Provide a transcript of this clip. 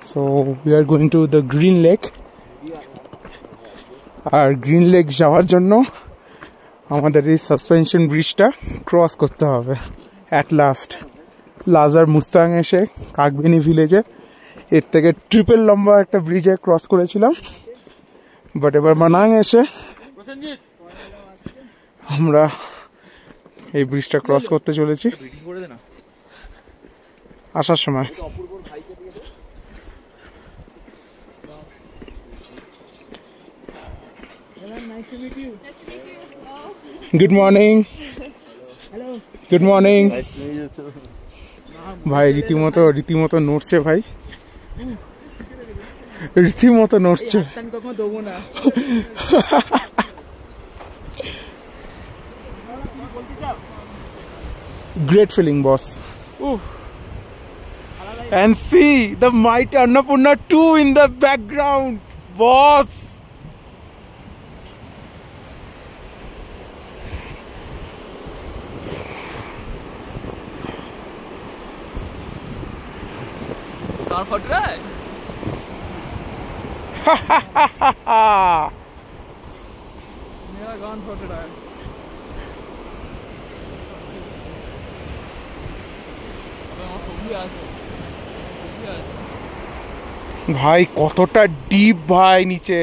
So we are going to the Green Lake. আর green lake যাওয়ার জন্য আমাদের এই সাসপেনশন ব্রিজটা ক্রস করতে হবে অ্যাট লাস্ট। লাজার মুস্তাং এসে কাকবেনি ভিলেজে এর থেকে ট্রিপল লম্বা একটা ব্রিজে ক্রস করেছিলাম, বাট এবার মানাং এসে আমরা এই ব্রিজটা ক্রস করতে চলেছি আসার সময়। Good morning. গুড মর্নিং ভাই। রীতিমতো নড়ছে ভাই, রীতিমতো নড়ছে। Great feeling, boss. And see the mighty Annapurna 2 in the background, boss. Car for drag. मेरा गान फट रहा है। ভাই কতটা ডিপ ভাই নিচে।